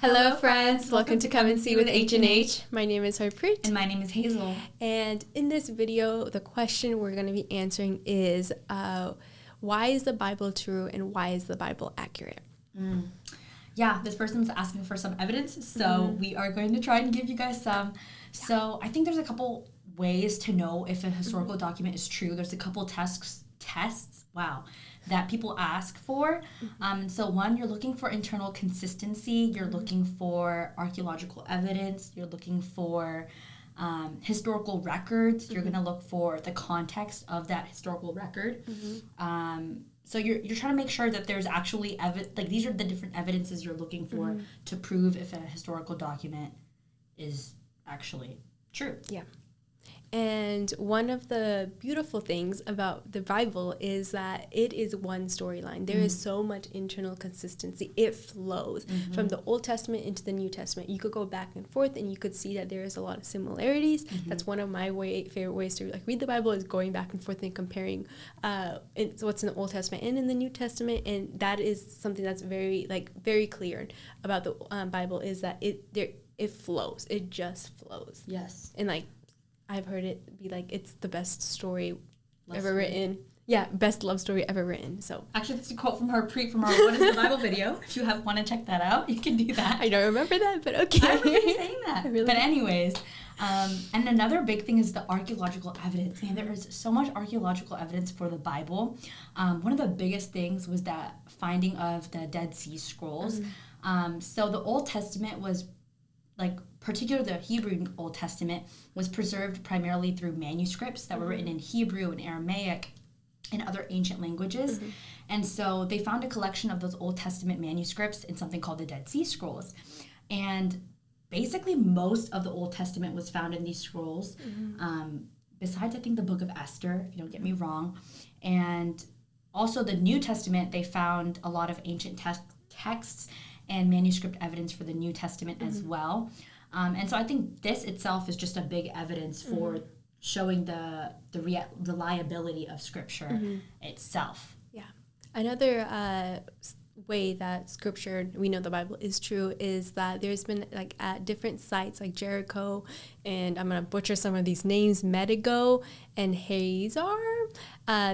Hello, friends. Welcome to Come and See with H&H. My name is Harpreet. And my name is Hazel. And in this video, the question we're going to be answering is, why is the Bible true and why is the Bible accurate? Yeah, this person's asking for some evidence, so we are going to try and give you guys some. So I think there's a couple ways to know if a historical document is true. There's a couple tests, that people ask for. So one, you're looking for internal consistency. You're looking for archaeological evidence. You're looking for historical records. You're going to look for the context of that historical record. So you're trying to make sure that there's actually these are the different evidences you're looking for to prove if a historical document is actually true. Yeah. And one of the beautiful things about the Bible is that it is one storyline. There is so much internal consistency. It flows from the Old Testament into the New Testament. You could go back and forth and you could see that there is a lot of similarities. That's one of my favorite ways to read the Bible, is going back and forth and comparing what's in the Old Testament and in the New Testament. And that is something that's very clear about the Bible, is that it flows. It just flows. Yes. And I've heard it be it's the best story ever written. Yeah, best love story ever written. So actually, that's a quote from Harpreet from our What is the Bible video. If you want to check that out, you can do that. I don't remember that, but okay. I remember you saying that. Really? But anyways, and another big thing is the archaeological evidence. Man, there is so much archaeological evidence for the Bible. One of the biggest things was that finding of the Dead Sea Scrolls. So the Old Testament was particularly the Hebrew Old Testament was preserved primarily through manuscripts that were written in Hebrew and Aramaic and other ancient languages. And so they found a collection of those Old Testament manuscripts in something called the Dead Sea Scrolls. And basically most of the Old Testament was found in these scrolls, besides, I think, the book of Esther, if you don't get me wrong. And also the New Testament, they found a lot of ancient texts and manuscript evidence for the New Testament as well. And so I think this itself is just a big evidence for showing the reliability of Scripture itself. Yeah. Another way that Scripture, we know the Bible is true, is that there's been at different sites like Jericho, and I'm going to butcher some of these names, Medigo and Hazar.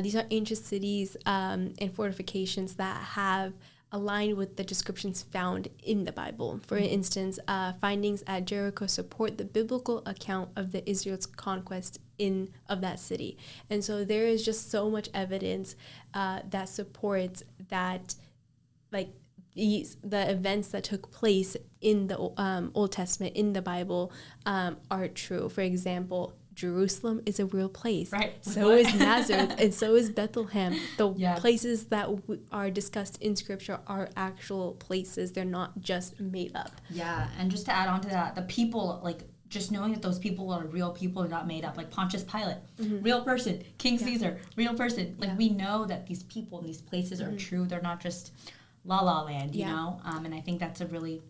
These are ancient cities and fortifications that have aligned with the descriptions found in the Bible. For instance, findings at Jericho support the biblical account of the Israel's conquest of that city. And so there is just so much evidence that supports that the events that took place in the Old Testament, in the Bible, are true. For example, Jerusalem is a real place. Right. So is Nazareth, and so is Bethlehem. The places that are discussed in Scripture are actual places. They're not just made up. Yeah, and just to add on to that, the people, just knowing that those people are real people are not made up. Like Pontius Pilate, real person. King Caesar, real person. We know that these people and these places are true. They're not just la-la land, you know? And I think that's a really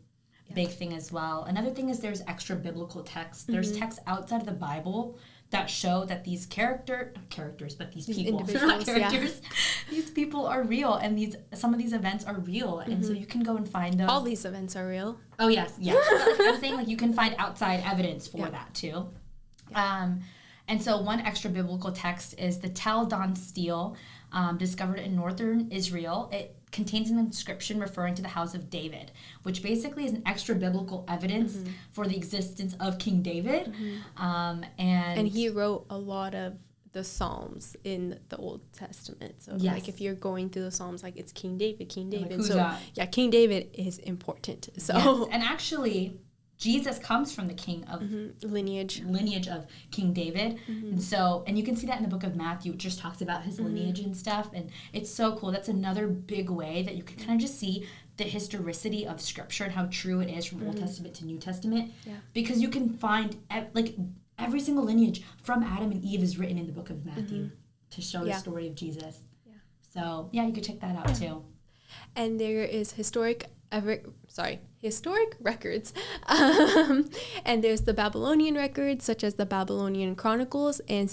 big thing as well. Another thing is there's extra biblical texts. There's texts outside of the Bible that show that these these people, not characters, these people are real, and some of these events are real, and so you can go and find those. All these events are real. Oh yes, yeah. I'm saying you can find outside evidence for that too. Yeah. And so one extra biblical text is the Tel Dan stele, discovered in northern Israel. It contains an inscription referring to the house of David, which basically is an extra biblical evidence for the existence of King David. And he wrote a lot of the Psalms in the Old Testament. So if you're going through the Psalms, it's King David. Who's that? Yeah, King David is important. So yes. And actually, Jesus comes from the king of lineage of King David. And you can see that in the book of Matthew. It just talks about his lineage and stuff, and it's so cool. That's another big way that you can kind of just see the historicity of Scripture and how true it is from Old Testament to New Testament, because you can find every single lineage from Adam and Eve is written in the book of Matthew to show the story of Jesus. So you can check that out too. And there is historic records. And there's the Babylonian records, such as the Babylonian Chronicles and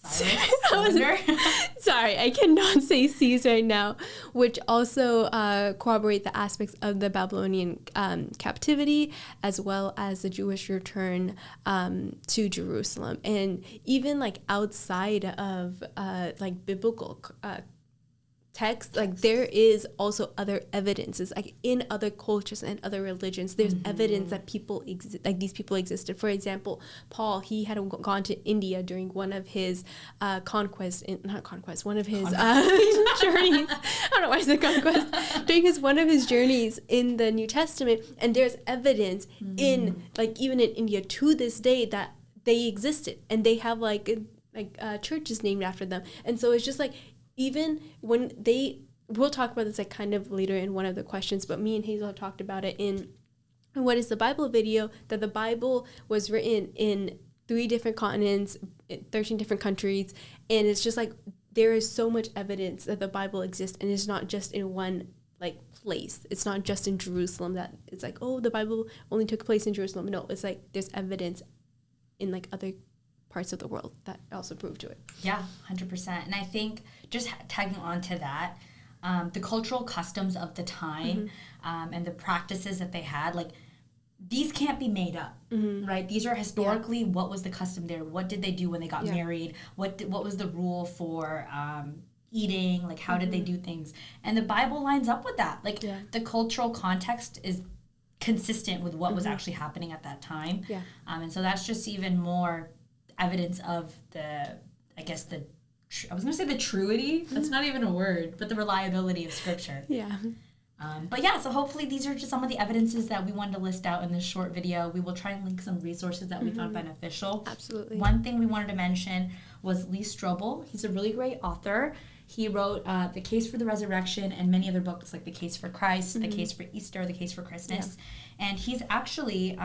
Sorry, I cannot say C's right now, which also corroborate the aspects of the Babylonian captivity, as well as the Jewish return to Jerusalem. And even like outside of like biblical text, like there is also other evidences, like in other cultures and other religions, there's evidence that people like these people existed. For example, Paul, he had gone to India during one of his one of his journeys. I don't know why I said conquest. During one of his journeys in the New Testament, and there's evidence in like even in India to this day that they existed, and they have like churches named after them. And so it's just like, even when we'll talk about this like kind of later in one of the questions, but me and Hazel talked about it in What is the Bible video, that the Bible was written in 3 different continents, 13 different countries, and it's just like there is so much evidence that the Bible exists, and it's not just in one like place. It's not just in Jerusalem that it's like, oh, the Bible only took place in Jerusalem. No, it's like there's evidence in like other parts of the world that also prove to it. Yeah, 100%. And I think just tagging on to that, the cultural customs of the time and the practices that they had, like these can't be made up, right? These are historically what was the custom there. What did they do when they got married? What was the rule for eating? Like how did they do things? And the Bible lines up with that. Like the cultural context is consistent with what was actually happening at that time. Yeah. And so that's just even more evidence of I was going to say the truity. That's not even a word, but the reliability of Scripture. Yeah. But yeah, so hopefully these are just some of the evidences that we wanted to list out in this short video. We will try and link some resources that we found beneficial. Absolutely. One thing we wanted to mention was Lee Strobel. He's a really great author. He wrote The Case for the Resurrection and many other books like The Case for Christ, The Case for Easter, The Case for Christmas. Yeah. And he's actually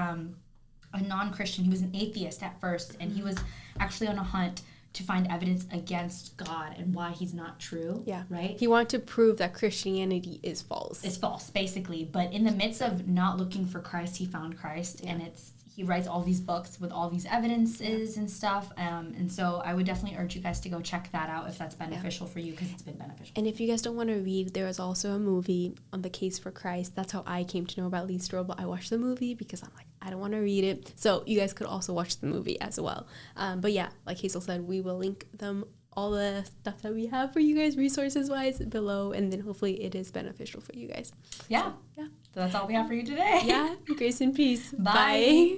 a non-Christian. He was an atheist at first, and he was actually on a hunt to find evidence against God and why he's not true. Yeah. Right? He wanted to prove that Christianity is false. It's false, basically. But in the midst of not looking for Christ, he found Christ, and he writes all these books with all these evidences and stuff. And so I would definitely urge you guys to go check that out if that's beneficial for you, because it's been beneficial. And if you guys don't want to read, there is also a movie on The Case for Christ. That's how I came to know about Lee Strobel. I watched the movie because I'm like, I don't want to read it. So you guys could also watch the movie as well. But yeah, like Hazel said, we will link them, all the stuff that we have for you guys resources-wise below, and then hopefully it is beneficial for you guys. Yeah. So that's all we have for you today. Yeah. Grace and peace. Bye. Bye.